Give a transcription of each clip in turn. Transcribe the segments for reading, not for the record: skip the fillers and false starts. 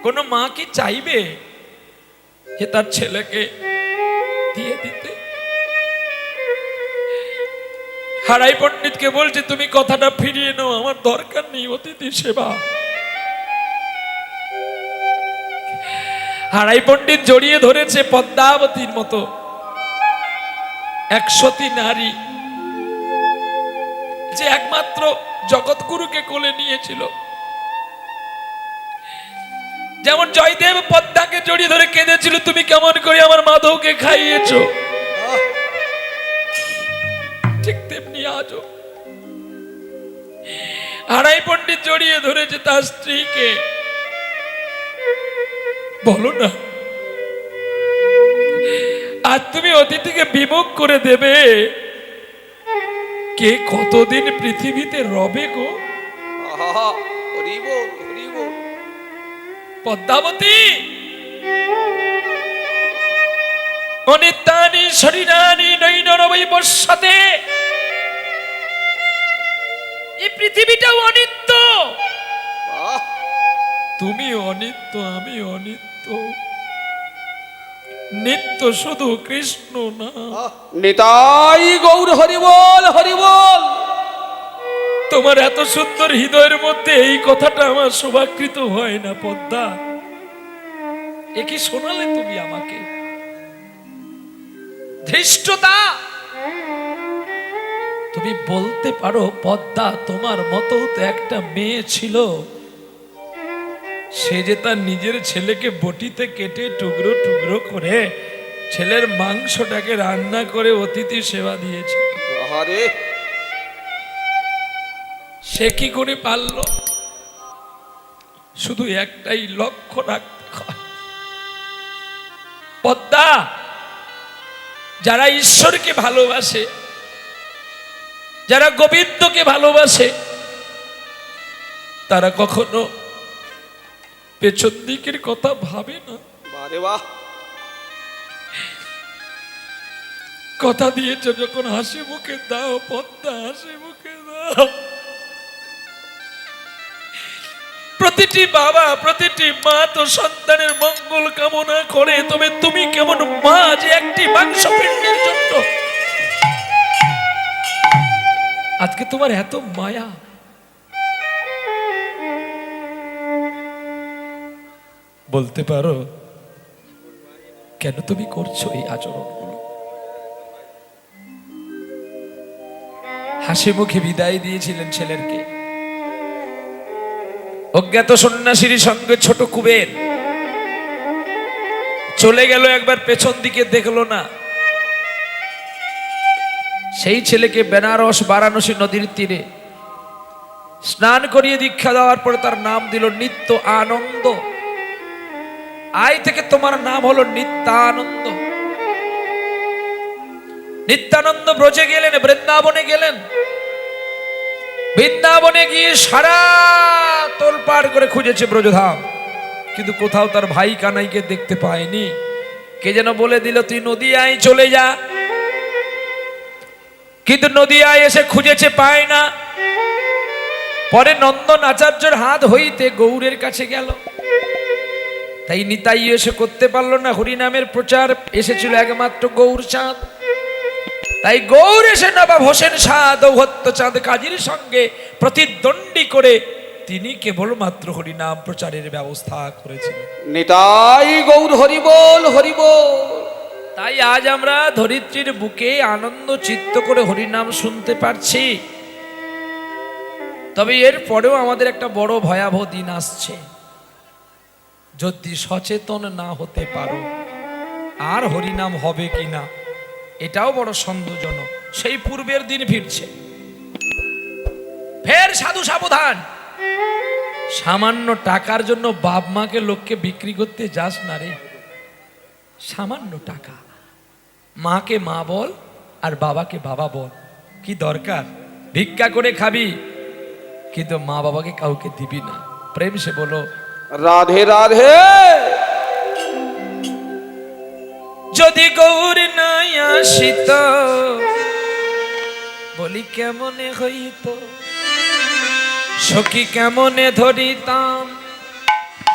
কোনো মা কি চাইবে যে তার ছেলেকে দিয়ে দিতে? হারাই পণ্ডিতকে বলছে, তুমি কথাটা ফিরিয়ে নাও, আমার দরকার নেই অতিথি সেবা। হারাই পণ্ডিত জড়িয়ে ধরেছে পদ্মাবতীর মতো 100টি নারী, যে একমাত্র জগৎগুরুকে কোলে নিয়েছিল। যেমন জয়দেব পদ্মাকে জড়িয়ে ধরে কেঁদেছিল, তুমি কেমন করে আমার মাধবকে খাইয়েছো, ঠিক তেমনি আজও হারাই পণ্ডিত জড়িয়ে ধরেছে তার স্ত্রীকে। বলো না, আজ তুমি অতিথিকে বিমুখ করে দেবে, কে কতদিন পৃথিবীতে রবে গো? পদ্মাবতী অনিত্যানি শরীরানি নৈনরবৈ বর্ষাতে, এই পৃথিবীটাও অনিত্য, তুমি অনিত্য, আমি অনিত্য, নিত্য শুধু কৃষ্ণ না। নিতাই গৌর হরি বল, হরি বল। তোমার এত সুন্দর হৃদয়ের মধ্যে এই কথাটা আমার শোভাকৃত হয় না পদ্মা, এ কি শোনালে তুমি আমাকে? ধৃষ্টতা, তুমি বলতে পারো পদ্মা তোমার মতো তো একটা মেয়ে ছিল, সে যে তার নিজের ছেলেকে বটিতে কেটে টুকরো টুকরো করে ছেলের মাংসটাকে রান্না করে অতিথি সেবা দিয়েছে, সে কি করে পারলো? শুধু একটাই লক্ষ্য রাখতে হয় পদ্মা, যারা ঈশ্বরকে ভালোবাসে, যারা গোবিন্দকে ভালোবাসে, তারা কখনো পেছন দিকের কথা ভাবে না। কথা দিয়েছ যখন হাসি মুখে দাও পদ্মা, হাসি মুখে দাও। প্রতিটি বাবা, প্রতিটি মা তো সন্তানের মঙ্গল কামনা করে, তবে তুমি কেমন মা যে একটি মাংসপিণ্ডের জন্য আজকে তোমার এত মায়া? বলতে পারো কেন তুমি করছো এই আচরণগুলো? হাসি মুখে বিদায় দিয়েছিলেন ছেলেরকে, অজ্ঞাত সন্ন্যাসীর সঙ্গে ছোট কুবের চলে গেল, একবার পেছন দিকে দেখলো না। সেই ছেলেকে বেনারস বারাণসী নদীর তীরে স্নান করিয়ে দীক্ষা দেওয়ার পরে তার নাম দিল নিত্য আনন্দ। আজ থেকে তোমার নাম হলো নিত্যানন্দ। নিত্যানন্দ ব্রজে গেলেন, বৃন্দাবনে গেলেন। বৃন্দাবনে গিয়ে সারা তোলপাড় করে খুঁজেছে ব্রজধাম, কিন্তু কোথাও তার ভাই কানাইকে দেখতে পায়নি। কে যেন বলে দিল, তুই নদিয়ায় চলে যা। কিন্তু নদিয়ায় এসে খুঁজেছে, পায় না। পরে নন্দন আচার্যের হাত হইতে গৌরের কাছে গেল, তাই নিতাই এসে করতে পারলো না হরিনামের প্রচার, এসেছিল একমাত্র গৌর চাঁদ। তাই গৌর এসে নবাব হোসেন শাহ দৌহত্ত চাঁদ কাজীর সঙ্গে প্রতিদ্বন্দ্বী করে তিনি কেবলমাত্র হরিনাম প্রচারের ব্যবস্থা করেছিলেন। নিতাই গৌর হরি বল, হরি বল। তাই আজ আমরা ধরিত্রীর বুকে আনন্দ চিত্ত করে হরিনাম শুনতে পারছি। তবে এর পরেও আমাদের একটা বড় ভয়াবহ দিন আসছে। যদি সচেতন না হতে পারো, আর হরিনাম হবে কিনা এটাও বড় সন্দেহজনক। সেই পূর্বের দিন ফিরছে, ফের সাধু সাবধান। সামান্য টাকার জন্য বাপ মাকে লোককে বিক্রি করতে যাস না রে। সামান্য টাকা, মাকে মা বল আর বাবাকে বাবা বল। কি দরকার? ভিক্ষা করে খাবি, কিন্তু মা বাবাকে কাউকে দিবি না। প্রেম সে বলো রাধে রাধে। যদি গৌর নাই আসিত, বলি কেমনে হইত, সখী কেমনে ধরিতাম।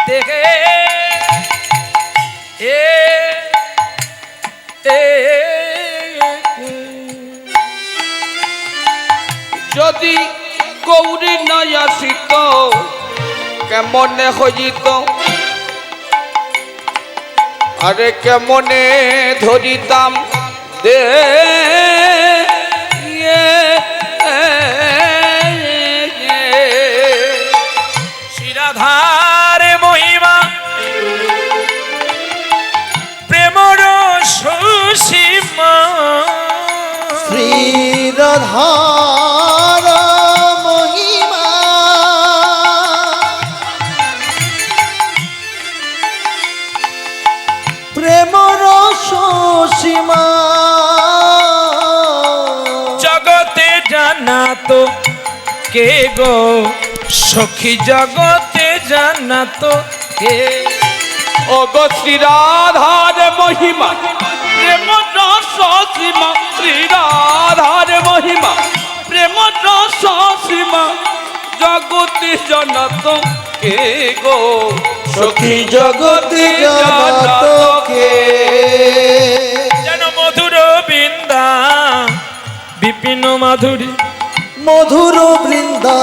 দেখে এ এ যদি গৌরী নাই আসিত কেমনে হইত, আরে কেমনে ধরিতাম দে শিরাধারে মহিমা প্রেমর সুসীমা শ্রীরাধার মহিমা প্রেমর সীমা জগতে জানা তো কে গো সখী, জগতে জানা তো কে। অগো শ্রীরাধার মহিমা প্রেম রস সীমা, শ্রীরাধার মহিমা প্রেম রস সীমা, জগতে জানত কে গো সখী জগতে জানাত কে। যেন মধুর বৃন্দা বিপিন মাধুরী, মধুর বৃন্দা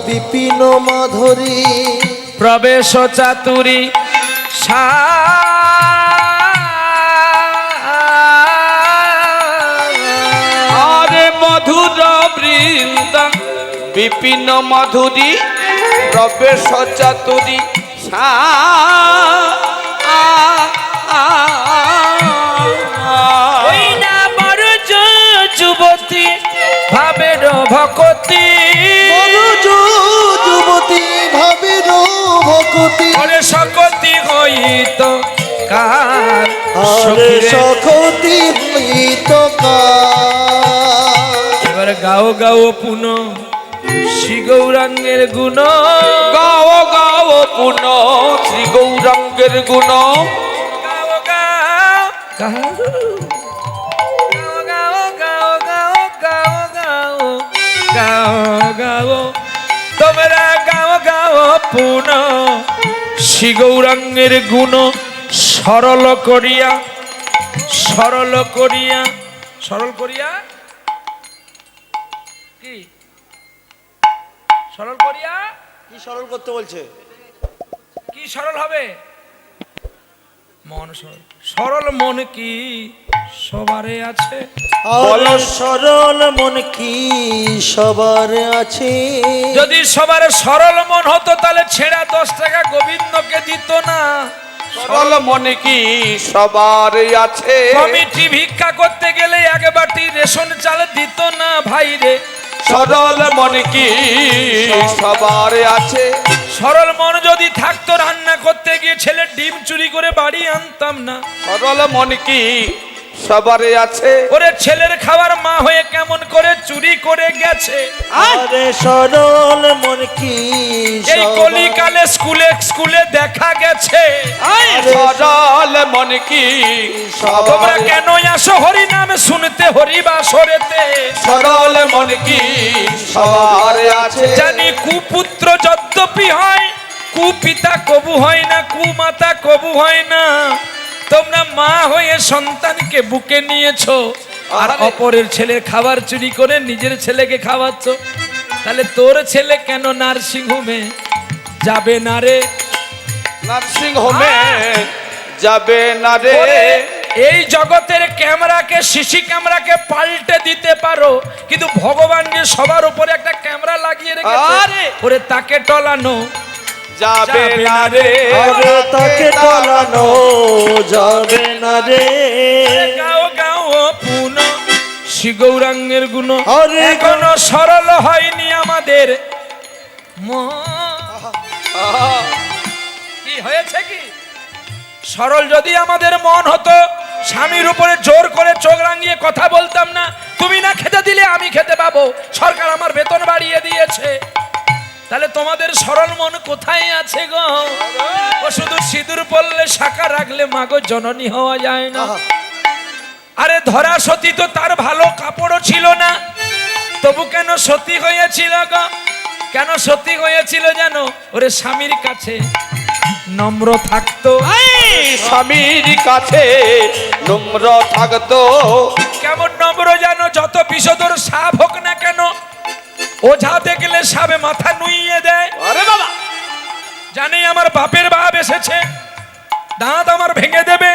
বিপিন মাধুরী প্রবেশ চাতুরী সা আরে মধুর বৃন্দা বিপিন মাধুরী প্রবেশ চাতুরী সা ওই না বড় যুবতী ভাবের ভকতি, যুবতী ভাবের ভকতি ওরে সকতি হইত কার আরে সখীরে। সখতি হইত কার। এবার গাও গাও পুন শ্রী গৌরাঙ্গের গুণ, গাও গাও পুন শ্রী গৌরাঙ্গের গুণ, গাও গাও গাও গাও গাও গাও গাও গাও গাও গাও তোমরা গাও গাও পুন শ্রী গৌরাঙ্গের গুণ, সরল করিয়া সরল করিয়া সরল করিয়া কি সরল করিয়া কি সরল করতে বলছে? কি সরল হবে? মন সরল, সরল মন কি সবারে আছে? বলো সরল মন কি সবার আছে? যদি সবার সরল মন হতো তাহলে ছেঁড়া 10 টাকা গোবিন্দকে দিত না। সরল মনে কি সবার আছে? কমিটি ভিক্ষা করতে গেলে এক বাটি রেশন চাল দিত না ভাই রে। সরল মনে কি সবার আছে? সরল মন যদি থাকতো রান্না করতে গিয়ে ছেলে ডিম চুরি করে বাড়ি আনতাম না। সরল মনে কি সবার আছে? ওরে ছেলের খাবার মা হয়ে কেমন করে চুরি করে গেছে। আরে সরল মন কি এই সবার- কলিকালে স্কুলে স্কুলে দেখা গেছে। সরল মনে কি তোমরা সবার কেন আসো হরি নামে শুনতে হরি বাসরেতে? সরল মনে কি সবার আছে? জানি কুপুত্র যদ্যপি হয়, কুপিতা কবু হয় না, কুমাতা কবু হয় না। তোমরা মা হয়ে সন্তানকে বুকে নিয়েছো আর আরে। অপরের ছেলের খাবার চুরি করে নিজের ছেলেকে খাওয়াচ্ছ। তাহলে তোর ছেলে কেন নার্সিং হোমে যাবে না রে? নার্সিং হোমে যাবে না রে। ওরে, এই জগতের ক্যামেরাকে সিসি ক্যামেরাকে পাল্টে দিতে পারো, কিন্তু ভগবান যে সবার উপরে একটা ক্যামেরা লাগিয়ে রেখেছে, আরে। ওরে তাকে টলানো যাবে না রে। আরে তাকে টলানো যাবে না রে। গাও গাও পুন শ্রী গৌরাঙ্গের গুণ, আরে এখনো সরল হয়নি আমাদের মন। কি হয়েছে কি? সরল যদি আমাদের মন হতো, স্বামীর উপরে জোর করে চোখ রাঙিয়ে কথা বলতাম না। তুমি না খেতে দিলে আমি খেতে পাবো, সরকার আমার বেতন বাড়িয়ে দিয়েছে। তাহলে তোমাদের সরল মন কোথায় আছে গো? ও শুধু সিঁদুর পরলে শাখা রাখলে মাগো জননী হওয়া যায় না। আরে ধরা সতী তো তার ভালো কাপড়ও ছিল না, তবু কেন সতী হয়েছিল গো? কেন সতী হয়েছিল জানো? ওরে স্বামীর কাছে নম্র থাকতো, স্বামীর কাছে নম্র থাকতো। কেমন নম্র জানো? যত বিষধর সাপ হোক না কেন, ওঝা দেখলে সাপে মাথা নুইয়ে দেয়। আরে বাবা, জানি আমার বাপের বাপ এসেছে, দাঁত আমার ভেঙে দেবে,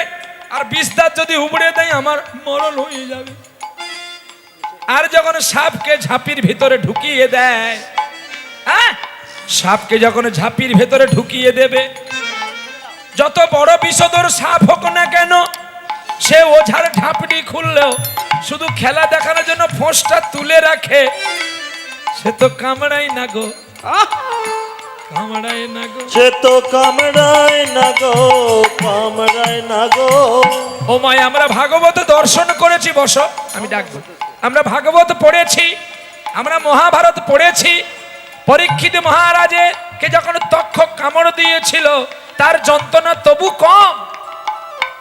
আর বিষ দাঁত যদি উবড়ে দেয় আমার মরণ হয়ে যাবে। আর যখন সাপকে ঝাঁপির ভিতরে ঢুকিয়ে দেয়, হ্যাঁ, সাপকে যখন ঝাঁপির ভেতরে ঢুকিয়ে দেবে, যত বড় বিষধর সাপ হোক না কেন, সে ওঝার ঢাপটি খুললেও শুধু খেলা দেখানোর জন্য ফোঁসটা তুলে রাখে, সে তো কামড়াই না গো, কামড়ায় না গো। সে তো কামড়ায় না গো, কামড়ায় না গো। ও মায়, আমরা ভাগবত দর্শন করেছি, বসো আমি ডাকবো। আমরা ভাগবত পড়েছি, আমরা মহাভারত পড়েছি। পরীক্ষিত মহারাজে কে যখন তক্ষক কামড় দিয়েছিল, তার যন্ত্রণা তবু কম।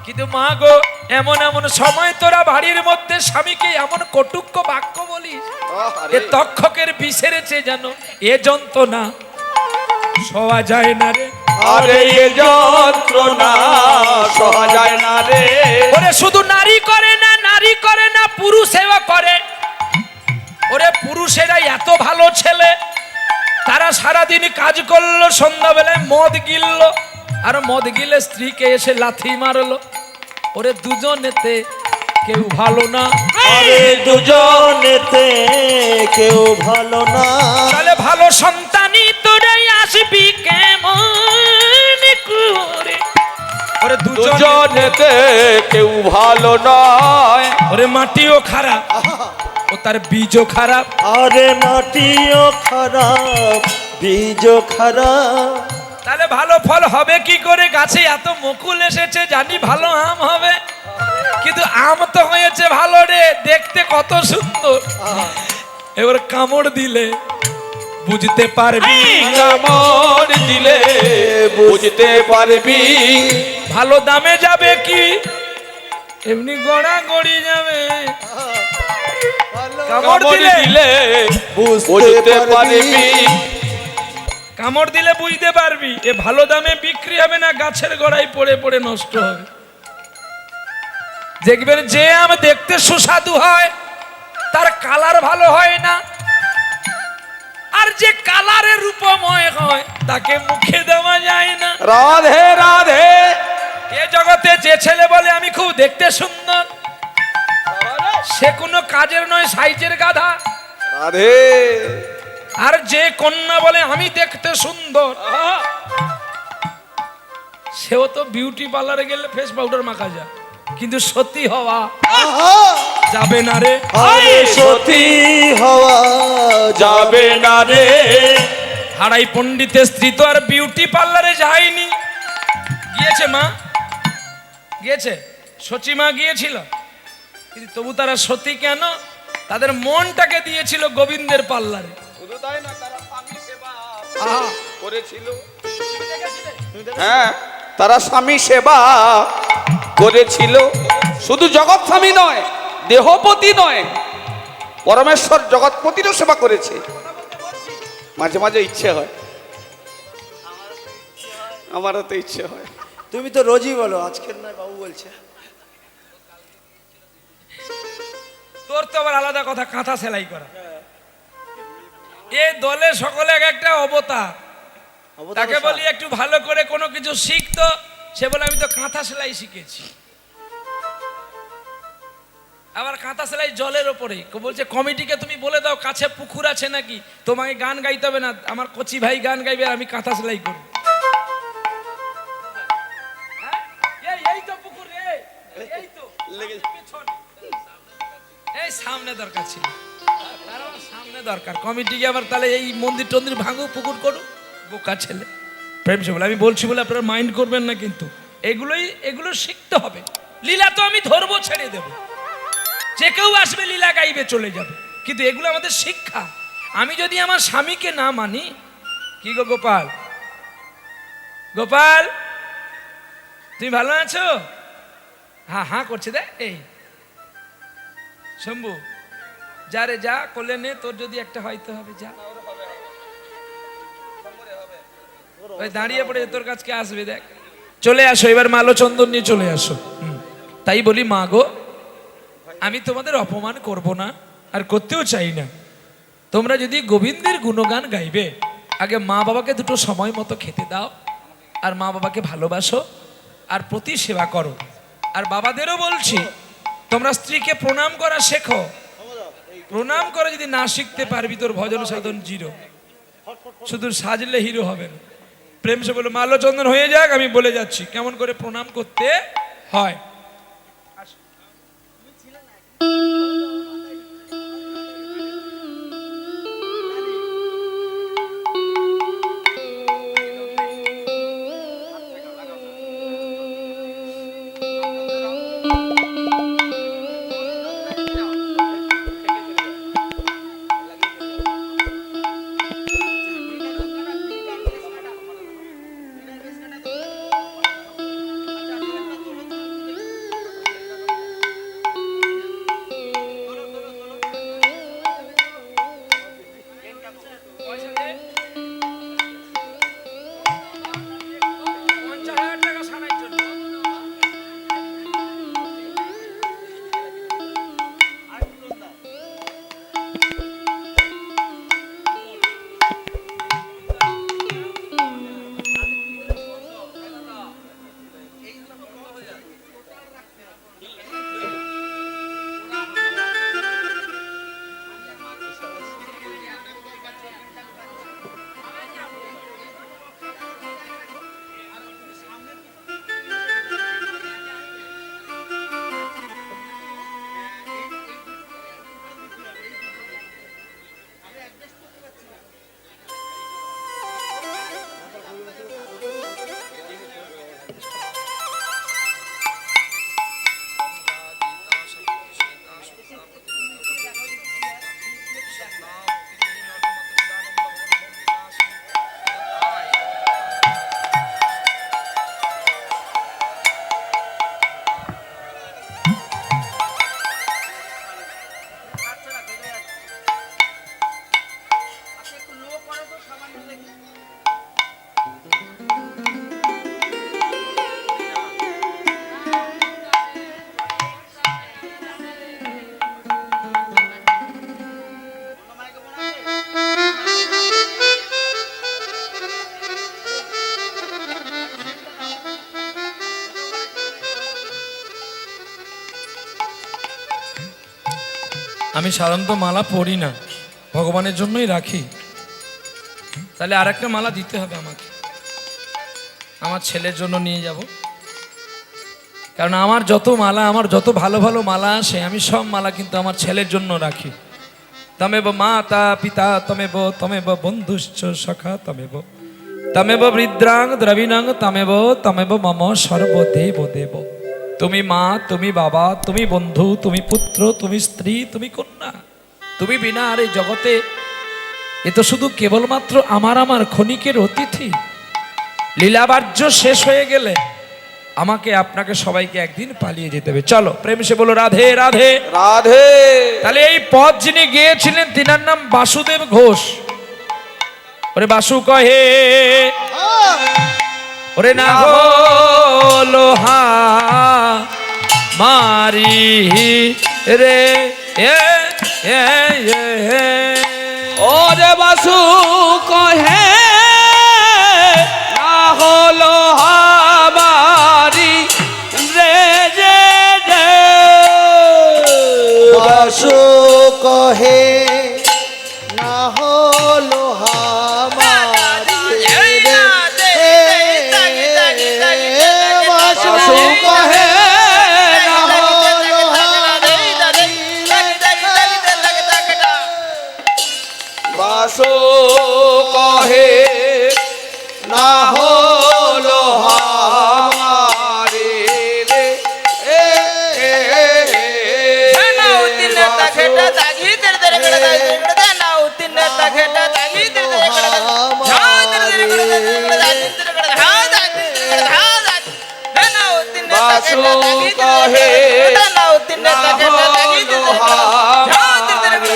কিন্তু মা গো, এমন এমন সময় তোরা বাড়ির মধ্যে স্বামীকে এমন কটুক্য বাক্য বলিস, এ তক্ষকের বিষের চেয়ে যেন এ যন্ত্রণা সওয়া যায় না রে। আরে এ যন্ত্রণা সহা যায় না রে। ওরে শুধু নারী করে না, নারী করে না, পুরুষেও করে। ওরে পুরুষেরা এত ভালো ছেলে, তারা সারাদিন কাজ করলো, সন্ধ্যাবেলায় মদ গিললো, আর মদ গিলে স্ত্রীকে এসে লাথি মারলো। ওরে দুজনেতে কেউ ভালো না। আরে দুজনেতে কেউ ভালো না। তাহলে ভালো সন্তানই তোরাই আসবি কেমন করে? ওরে দুজনে, দুজনেতে কেউ ভালো নয়। ওরে মাটিও খারাপ, ও তার বীজও খারাপ। আরে মাটিও খারাপ, বীজও খারাপ। তাহলে ভালো ফল হবে কি করে? গাছে এত মুকুল এসেছে, জানি ভালো আম হবে, কিন্তু আম তো হয়েছে ভালো রে, দেখতে কত সুন্দর। এবার কামড় দিলে বুঝতে পারবি, কামড় দিলে বুঝতে পারবি। ভালো দামে যাবে কি এমনি গড়া গড়ি যাবে। কামড় কামড় দিলে, দিলে বুঝতে পারবি। কামড় দিলে বুঝতে পারবি এ ভালো দামে বিক্রি হবে না গাছের গোড়ায় পড়ে পড়ে নষ্ট হবে। দেখবেন যে আম দেখতে সুস্বাদু হয়, তার কালার ভালো হয় না, আর যে কালারে রূপময় হয় তাকে মুখে দেওয়া যায় না। রাধে রাধে। এ জগতে যে ছেলে বলে আমি খুব দেখতে সুন্দর, সে কোনো কাজের নয়, সাইজের গাধা। রাধে। আর যে কন্যা বলে আমি দেখতে সুন্দর, সেও তো বিউটি পার্লারে গেলে ফেস পাউডার মাখা যায়, কিন্তু সত্যি হওয়া যাবে না রে। আরে সতী হওয়া যাবে না রে। হারাই পণ্ডিতের স্ত্রী তো আর বিউটি পার্লারে যায়নি। গিয়েছে মা, গিয়েছে, সচি মা গিয়েছিল, কিন্তু তবু তারা সতী কেন? তাদের মনটাকে দিয়েছিল গোবিন্দের পার্লারে। শুধু তাই না, তারা স্বামী সেবা করেছিল। হ্যাঁ, তারা স্বামী সেবা করেছিল। শুধু জগৎ স্বামী নয়, দেহপতি নয়, পরমেশ্বর জগৎপতিরও সেবা করেছে। মাঝে মাঝে ইচ্ছে হয়, আমারও তো ইচ্ছে হয়। তুমি তো রোজই বলো, আজকের নয়, বাবু বলছে। তোর তো আবার আলাদা কথা, কাঁথা সেলাই করা। এ দলে সকলে এক একটা অবতার, তাকে বলি একটু ভালো করে কোনো কিছু শিখতো, সে বলে আমি তো কাঁথা সেলাই শিখেছি। আবার কাঁথা সেলাই জলের ওপরে বলছে কমিটিকে তুমি বলে দাও কাছে পুকুর আছে নাকি, তোমাকে গান গাইতে হবে না, আমার কচি ভাই গান গাইবে, আমি কাঁথা সেলাই করব। এই তো পুকুর রে, এই তো পেছনে, এই সামনে দরকার ছিল, তার আবার সামনে দরকার। কমিটিকে আবার তাহলে এই মন্দির টন্দির ভাঙো, পুকুর করো, বোকা ছেলে। প্রেম সে বলে আমি বলছি বলে আপনারা মাইন্ড করবেন না, কিন্তু এগুলো শিখতে হবে। লীলা তো আমি ধরবো, ছেড়ে দেবো, যে কেউ আসবে লীলা গাইবে চলে যাবে, কিন্তু এগুলো আমাদের শিক্ষা। আমি যদি আমার স্বামীকে না মানি, কি গো গোপাল, গোপাল তুমি ভালো আছো? হ্যাঁ হ্যাঁ করছে, দে এই শম্ভু, যা রে যা, কোলে নে, তোর যদি একটা হয়তো হবে, যা। ওই দাঁড়িয়ে পড়ে তোর কাছকে আসবে, দেখ চলে আসো এবার মালো চন্দন নিয়ে চলে আসো। তাই বলি মা গো, আমি তোমাদের অপমান করব না, আর করতেও চাই না। তোমরা যদি গোবিন্দের গুণগান গাইবে, আগে মা বাবাকে দুটো সময় মতো খেতে দাও, আর মা বাবাকে ভালোবাসো, আর প্রতি সেবা করো। আর বাবাদেরও বলছি, তোমরা স্ত্রীকে প্রণাম করা শেখো। প্রণাম করে যদি না শিখতে পারবি, তোর ভজন সাধন জিরো। শুধু সাজলে হিরো হবে না। প্রেম সে বলে মাল্য চন্দন হয়ে যাক, আমি বলে যাচ্ছি কেমন করে প্রণাম করতে হয়। আমি সাধারণত মালা পরি না, ভগবানের জন্যই রাখি। তাহলে আর একটা মালা দিতে হবে আমাকে, আমার ছেলের জন্য নিয়ে যাব। কারণ আমার যত মালা, আমার যত ভালো ভালো মালা আসে, আমি সব মালা কিন্তু আমার ছেলের জন্য রাখি। তমেব মাতা পিতা তমেব, তমেব বন্ধুশ্চ সখা তমেব, তমেব বৃদ্রাং দ্রবিণাং তমেব, তমেব মম সর্বদেব দেব। তুমি মা, তুমি বাবা, তুমি বন্ধু, তুমি পুত্র, তুমি স্ত্রী, তুমি কন্যা। তুমি বিনা আর এই জগতে এ তো শুধু কেবলমাত্র আমার ক্ষণিকের অতিথি। লীলাবার্য শেষ হয়ে গেলে আমাকে আপনাকে সবাইকে একদিন পালিয়ে যেতে হবে। চলো প্রেম সে বলো রাধে রাধে রাধে। তাহলে এই পদ যিনি গেয়েছিলেন তিনার নাম বাসুদেব ঘোষ। ওরে বাসু কহে, ওরে না লোহা মারি রে এ এ এ। ওরে বাসু কহে না হলো হামারি রে যে যে। বাসু কহে না হলো হামারি রে। বাসু কহে না হলো হামারি রে। বাসু কহে না হলো হামারি রে এ এ এ। বাসু কহে না হলো হামারি রে।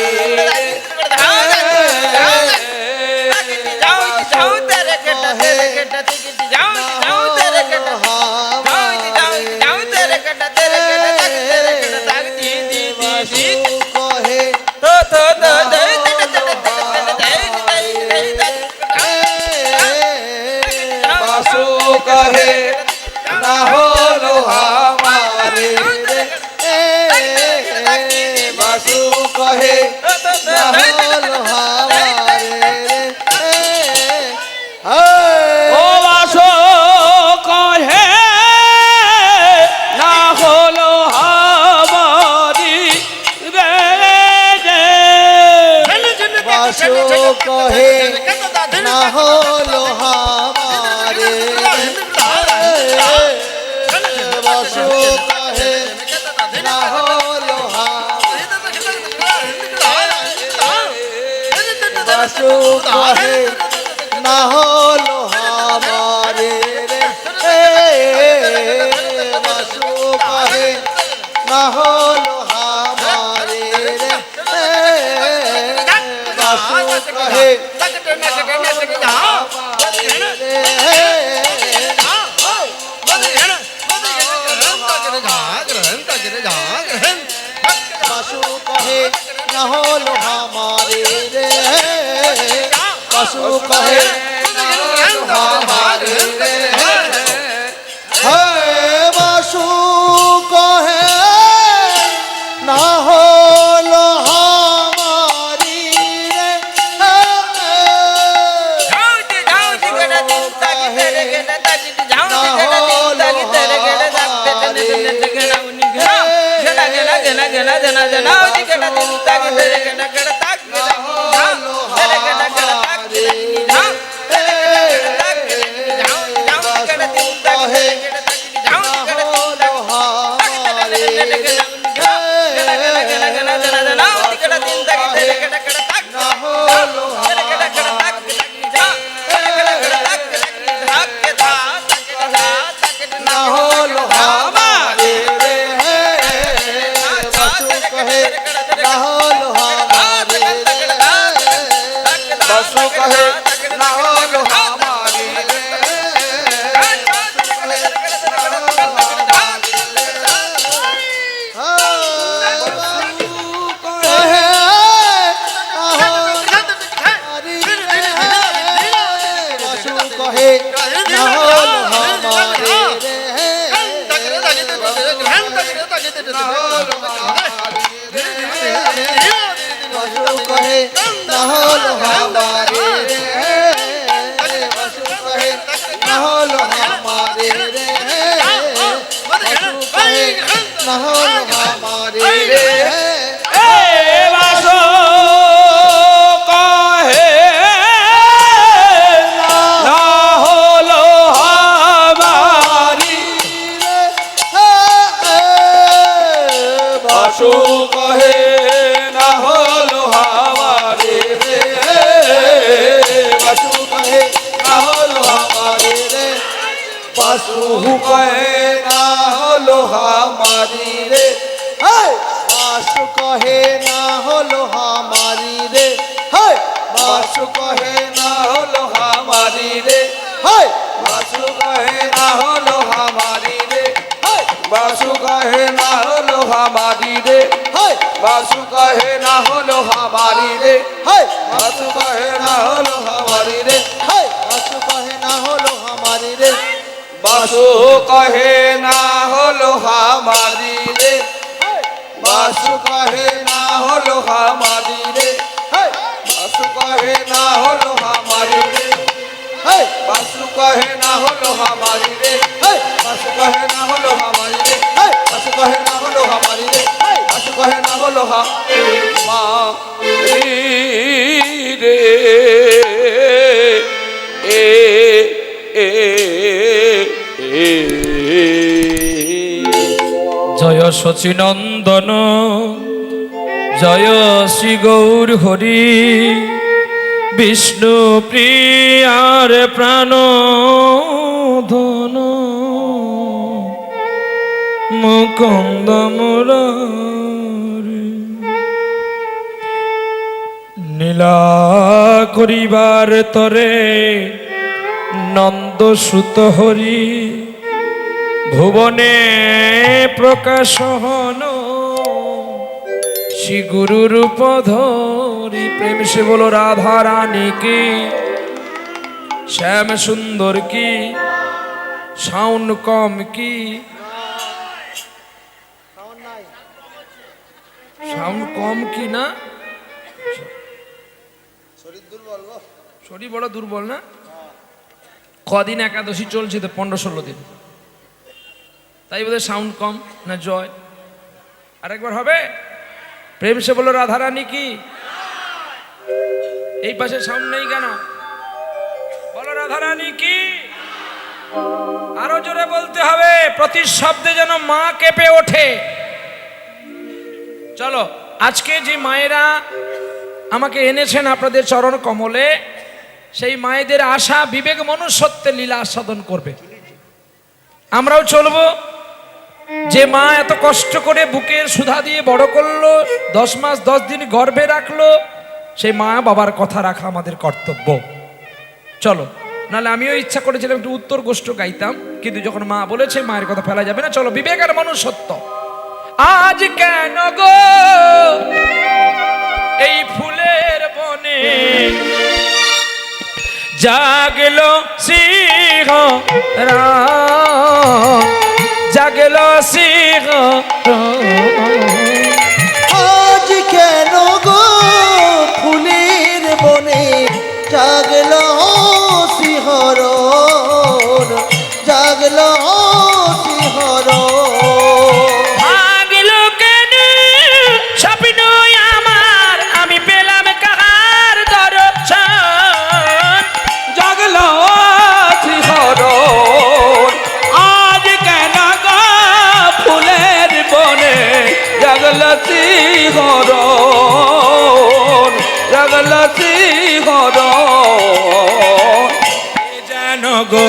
কহে না হলো আমারে রে বাসু কহে না হলো আমারে রে ও বাসো কহে না হলো হামারি রে বাসো কহে না হলো হামারে বাসো কহে না হলো বাসো কহে না হলো হামারে রে বাসো কহে না হলো হামারে রে বাসো কহে বাসু কহে না হলো হামারে রে বাসু কহে না হলো হামারে রে হে বাসু কহে না হলো হামারি রে বাসু কহে না হলো আমারে রে কহে না হলো হামারে রে বাসু কহে না হলো হামারে রে বাসু কহে না হলো হামারে রে বাসু কহে না হলো হামারে রে বাসু কহে না হলো হামারি বাসু কহে না হলো হামারে রে বাসু কহে না হলো হামারে রে বাসু কহে না হলো হামারি রে বাসু কহে না হলো হামারি রে বাসু কহে না হলো হামারি রে বাসু কহে না হলো হামারি রে বাসু কহে না হলো হামারি রে বাসু কহে না হলো হামারি রে বাসু কহে না হলো হামারি রে বাসু কহে না হলো হামারি রে বাসু কহে না হলো হামারি রে বাসু কহে না হলো হামারি রে বাসু কহে না হলো হামারি রে বাসু কহে না হলো হামারি রে বাসু কহে না হলো হামারি রে বাসু কহে না হলো হামারি রে বাসু কহে না হলো হামারি রে জয় শচীনন্দন জয় শ্রী গৌর হরি বিষ্ণু প্রিয়ার প্রাণ ধন মুকুন্দ মুরারি নীলা করিবার তরে নন্দ সুত হরি ভুবনে প্রকাশ হন শ্রী গুরু রূপ ধরি প্রেম সে বলো রাধা রানী কি শ্যাম সুন্দর কি সাউন্ড কম কি? সাউন্ড কম কি না? শরীর দুর্বল গো। শরীর বড় দুর্বল না? কদিন একাদশী চলছে তো, 15-16 দিন, তাই বোধহয় সাউন্ড কম না? জয় আরেকবার হবে? প্রেম সে বলো রাধারানী কি? এই পাশে সাউন্ড নেই কেন? বলো রাধারানী কি? আরো জোরে বলতে হবে, প্রতি শব্দে যেন মা কেঁপে ওঠে। চলো, আজকে যে মায়েরা আমাকে এনেছেন আপনাদের চরণ কমলে, সেই মায়েদের আশা বিবেক মনুষ্যত্বের লীলা আস্বাদন করবে। আমরাও চলবো। যে মা এত কষ্ট করে বুকের সুধা দিয়ে বড় করলো, 10 মাস 10 দিন গর্ভে রাখলো, সেই মা বাবার কথা রাখা আমাদের কর্তব্য। চলো, নাহলে আমিও ইচ্ছা করেছিলাম একটু উত্তর গোষ্ঠ গাইতাম, কিন্তু যখন মা বলেছে মায়ের কথা ফেলা যাবে না। চলো, বিবেক আর মনুষ্যত্ব। আজ কেন গো এই ফুলের বনে জাগলো সিংহ রাম, জাগলো সিংহ আজ কেন গো ফুলের বনে জাগলো শিহরণ, জাগলো শিহরণ। ভাগলো কেন স্বপ্ন আমার, আমি পেলাম কাহার দর্শন। জাগলো শিহরণ, আজ কেন গো ফুলের বনে জাগলো শিহরণ, জাগলো শিহরণ। যেন গো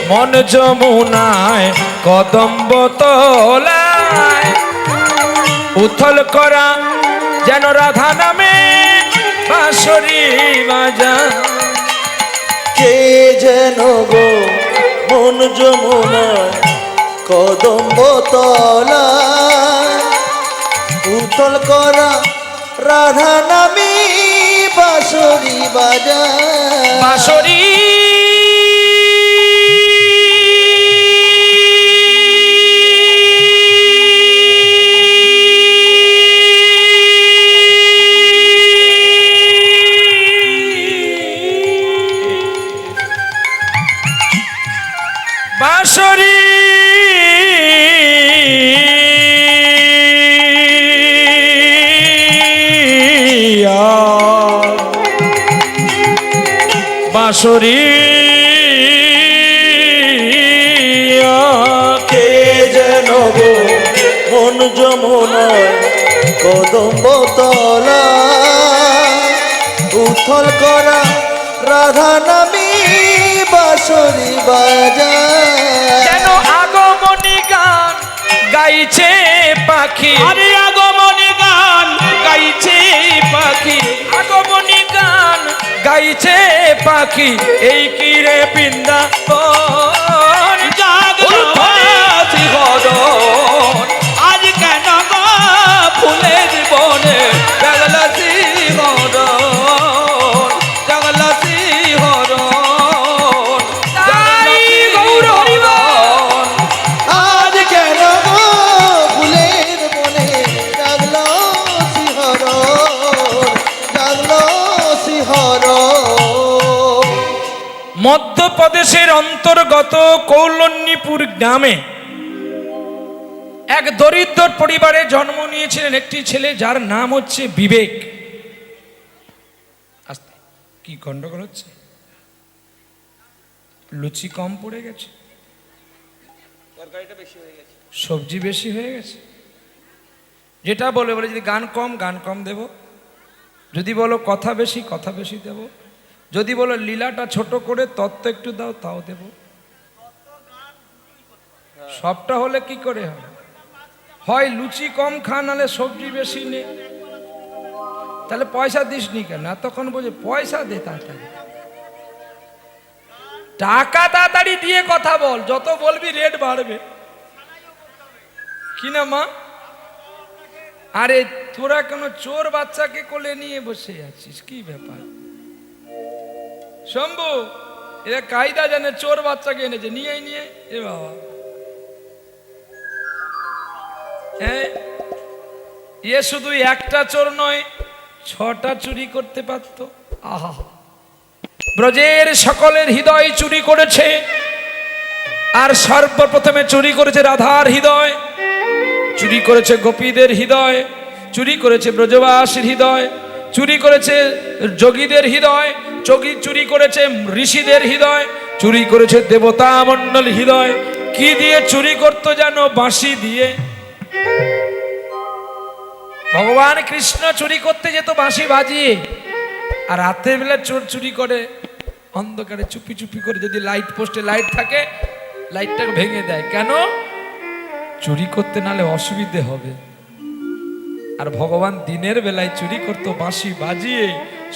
মন যমুনায় কদম্ব তলায় উথল করা, যেন রাধা নামে বাঁশরি বাজা। কে যেন গো মন যমুনায় কদম্ব তলায় উতল করা, রাধা নামে বাঁশরি বাজায়। বাঁশরি বাঁশরি বাঁশরি কে যেন গো মন যমুনায় কদম্ব তলায় উথল করা, রাধা নামে বাঁশরি বাজায়। যেন আগমনী গান গাইছে পাখি, আরে আগমনী গান গাইছে পাখি, আগমনী গান গাইছে পাখি, এই কি রে বৃন্দাবন। জাগলো শিহরণ, আজ কেন গো ফুলের বনে জাগলো শিহরণ, জাগলো শিহরণ, তাই গৌর হরিবল। আজ কেন গো ফুলের বনে জাগলো শিহরণ, জাগলো শিহরণ। মধ্যপ্রদেশের অন্তর্গত কৌলন্যপুর গ্রামে এক দরিদ্র পরিবারে জন্ম নিয়েছিলেন একটি ছেলে, যার নাম হচ্ছে বিবেক। আস্তে, কি গন্ডগোল হচ্ছে? লুচি কম পড়ে গেছে, তরকারিটা বেশি হয়ে গেছে। সবজি বেশি হয়ে গেছে। যেটা বলে বলে, যদি গান কম দেব, যদি বলো কথা বেশি দেব, যদি বলো লীলাটা ছোট করে তত্ত্ব একটু দাও, তাও দেব। সবটা হলে কি করে হয়? হয় লুচি কম খা, নাহলে সবজি বেশি নে। তাহলে পয়সা দিস নি কেন? তখন বলছে পয়সা দে তাড়াতাড়ি, টাকা তাড়াতাড়ি দিয়ে কথা বল, যত বলবি রেট বাড়বে। কি না মা? আরে তোরা কেন চোর বাচ্চাকে কোলে নিয়ে বসে আছিস? কি ব্যাপার? শম্ভু, এরা কায়দা জানে, চোর বাচ্চাকে এনেছে, নিয়ে এ বাবা, হ্যাঁ, এ শুধু একটা চোর নয়, 6টা চুরি করতে পারত। আহা, ব্রজের সকলের হৃদয় চুরি করেছে, আর সর্বপ্রথমে চুরি করেছে রাধার হৃদয়, চুরি করেছে গোপীদের হৃদয়, চুরি করেছে ব্রজবাসীর হৃদয়, চুরি করেছে যোগীদের হৃদয়, চুরি করেছে ঋষিদের হৃদয়, চুরি করেছে দেবতা মণ্ডল হৃদয়। কি দিয়ে চুরি করতো জানো? বাঁশি দিয়ে। ভগবান কৃষ্ণ চুরি করতে যেত বাঁশি বাজিয়ে, আর রাতের বেলা চোর চুরি করে অন্ধকারে চুপি চুপি করে, যদি লাইট পোস্টে লাইট থাকে লাইটটাকে ভেঙে দেয়। কেন? চুরি করতে নালে অসুবিধে হবে। আর ভগবান দিনের বেলায় চুরি করতো বাঁশি বাজিয়ে,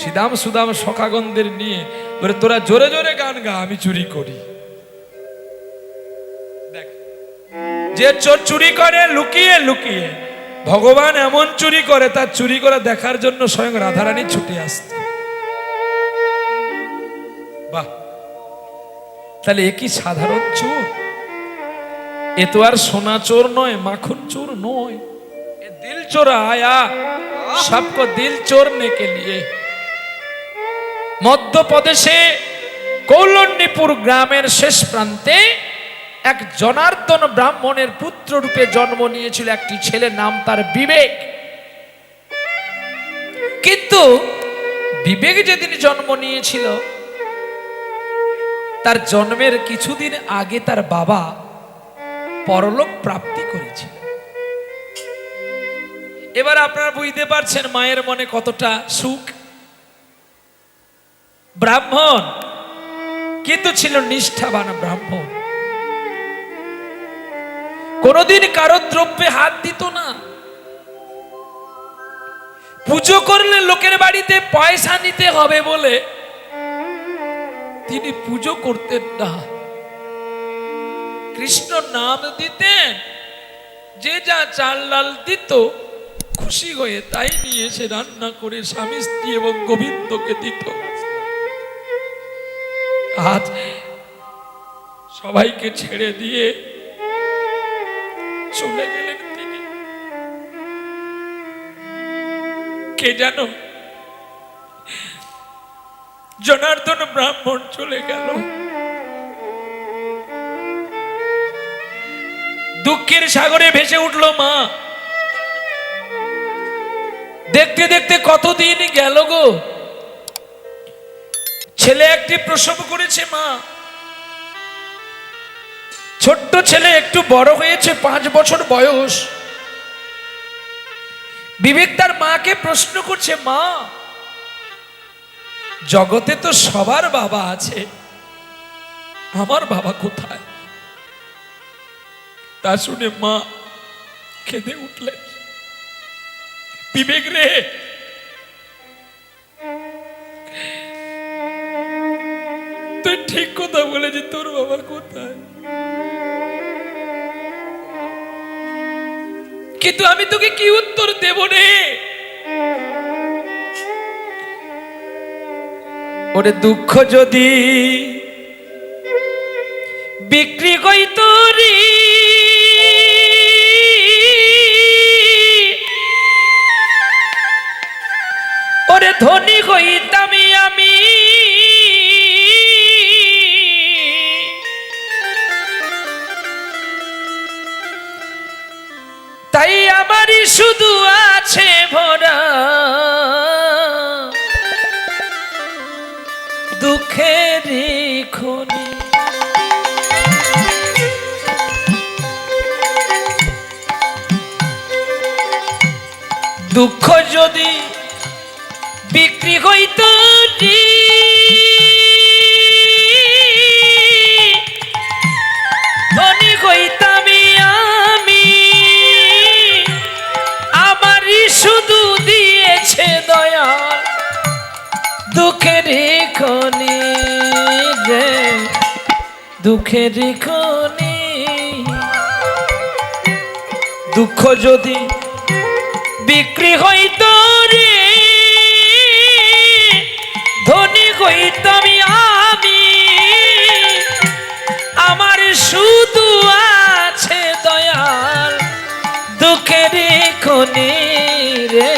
সিদাম সুদাম সখাগণদের নিয়ে, বলে তোরা জোরে জোরে গান গা, আমি চুরি করি। দেখ, যে চোর চুরি করে লুকিয়ে লুকিয়ে, ভগবান এমন চুরি করে, তার চুরি করে দেখার জন্য স্বয়ং রাধারানী ছুটে আসত। বাহ, তাহলে এ কি সাধারণ চোর? এ তো আর সোনা চোর নয়, মাখন চোর নয়, এ দিল চোরা আয়া, সবকো দিল চোরনে কে লিয়ে। মধ্যপ্রদেশে কৌলন্যপুর গ্রামের শেষ প্রান্তে এক জনার্দন ব্রাহ্মণের পুত্র রূপে জন্ম নিয়েছিল একটি ছেলে, নাম তার বিবেক। কিন্তু বিবেক যেদিন জন্ম নিয়েছিল, তার জন্মের কিছুদিন আগে তার বাবা পরলোক প্রাপ্তি করেছিল। এবার আপনারা বুঝতে পারছেন মায়ের মনে কতটা সুখ। ব্রাহ্মণ, কিন্তু ছিল নিষ্ঠাবান ব্রাহ্মণ, কোনদিন কারো দ্রব্যে হাত দিত না। পুজো করলে লোকের বাড়িতে পয়সা নিতে হবে বলে তিনি পুজো করতেন না। কৃষ্ণ নাম দিতেন, যে যা চাল ডাল দিত খুশি হয়ে তাই নিয়ে এসে রান্না করে স্বামী স্ত্রী এবং গোবিন্দকে দিত। আজ সবাইকে ছেড়ে দিয়ে চলে গেলেন তিনি। কে জানো? জনার্দন ব্রাহ্মণ চলে গেল। দুঃখের সাগরে ভেসে উঠল মা। দেখতে দেখতে কতদিন গেল গো। ছেলে একটি প্রসব করেছে মা, ছোট্ট ছেলে, একটু বড় হয়েছে, 5 বছর বয়স। বিবেক তার মাকে প্রশ্ন করছে, মা, জগতে তো সবার বাবা আছে, আমার বাবা কোথায়? তা শুনে মা কেঁদে উঠলেন। বিবেক রে, তুই ঠিক কথা বলেছি, তোর বাবা কোথায়? কিন্তু আমি তোকে কি উত্তর দেব রে? ওরে দুঃখ যদি বিক্রি কইত রে, ওরে ধনী হইতামি আমি, তাই আমারই শুধু আছে ভরা দুঃখের খনি। দুঃখ যদি বিক্রি হইত রে, ধনী হইতামি আমি, আমারই শুধু দিয়েছে দয়া দুঃখের খনি রে, দুঃখের খনি। দুঃখ যদি বিক্রি হইত রে, ধনী হইতামি আমি, খনি রে,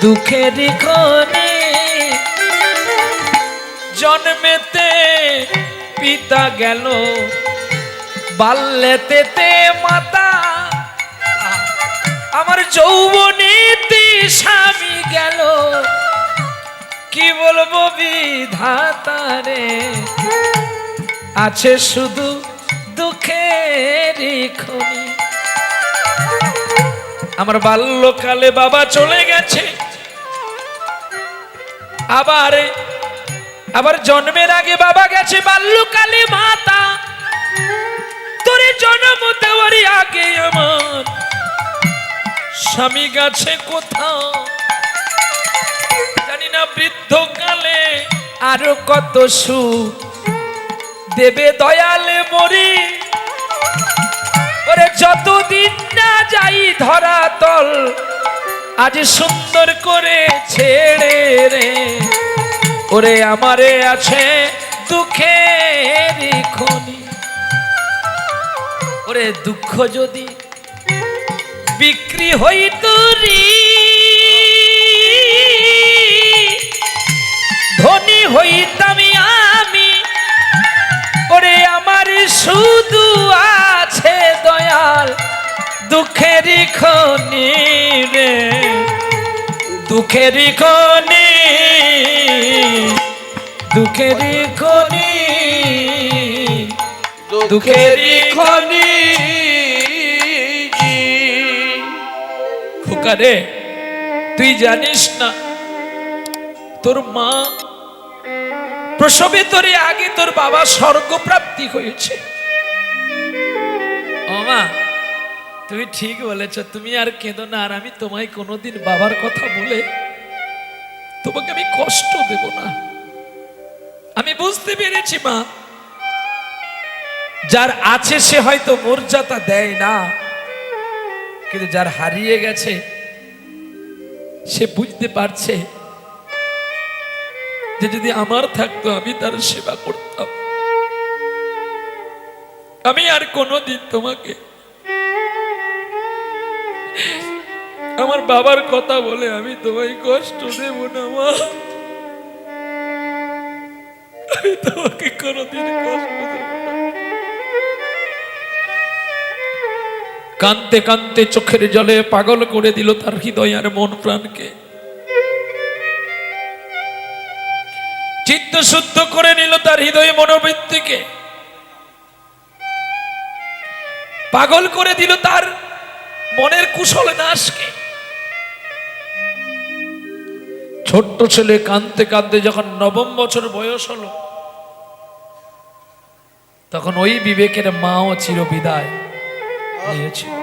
দুঃখেরই খনি। জন্মেতে পিতা গেল, বাল্যেতে মাতা, আমার যৌবনেতে স্বামী গেল, কি বলবো বিধাতারে, আছে শুধু দুঃখেরই খনি। আমার বাল্যকালে বাবা চলে গেছে, আবার জন্মের আগে বাবা গেছে, বাল্যকালে মাতা, তোরে জন্ম দেওয়ারই আগে আমার স্বামী গেছে কোথাও, জানি না বৃদ্ধকালে আরো কত সুখ দেবে দয়ালে মরি। ওরে যতদিন না যাই ধরাতল, আজ সুন্দর করে ছেড়ে রে, ওরে আমারে আছে দুঃখেরই খনি। ওরে দুঃখ যদি বিক্রি হইতো রে, ধনী হইতাম আমি, ওরে আমার শুধু আছে দয়াল দুঃখেরই খনি রে, দুঃখেরই খনি, দুঃখেরই খনি, দুঃখেরই খনি। খোকা রে, তুই জানিস না তোর মা প্রসবে তোরে আগে তোর বাবা স্বর্গপ্রাপ্তি হয়েছে। ও মা, তুমি ঠিক বলেছ, তুমি আর কেঁদো না, আর আমি তোমায় কোনোদিন বাবার কথা বলে তোমাকে আমি কষ্ট দেব না। আমি বুঝতে পেরেছি মা, যার আছে সে হয়তো মর্যাদা দেয় না, কিন্তু যার হারিয়ে গেছে সে বুঝতে পারছে যে যদি আমার থাকতো আমি তার সেবা করতাম। আমি আর কোনোদিন তোমাকে আমার বাবার কথা বলে আমি তোমায় কষ্ট দেব না মা, আমি তোমাকে কোনোদিন কষ্ট দেব না। কাঁদতে কাঁদতে চোখের জলে পাগল করে দিল তার হৃদয় আর মন প্রাণকে, চিত্ত শুদ্ধ করে নিল তার হৃদয় মনোবৃত্তিকে, পাগল করে দিল তার মনের কুশল নাশকে। ছোট্ট ছেলে কাঁদতে কাঁদতে যখন নবম বছর বয়স হলো, তখন ওই বিবেকের মাও চিরবিদায় নিয়েছিল।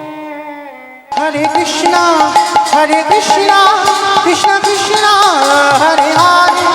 হরে কৃষ্ণ কৃষ্ণ কৃষ্ণ কৃষ্ণ হরে হরে।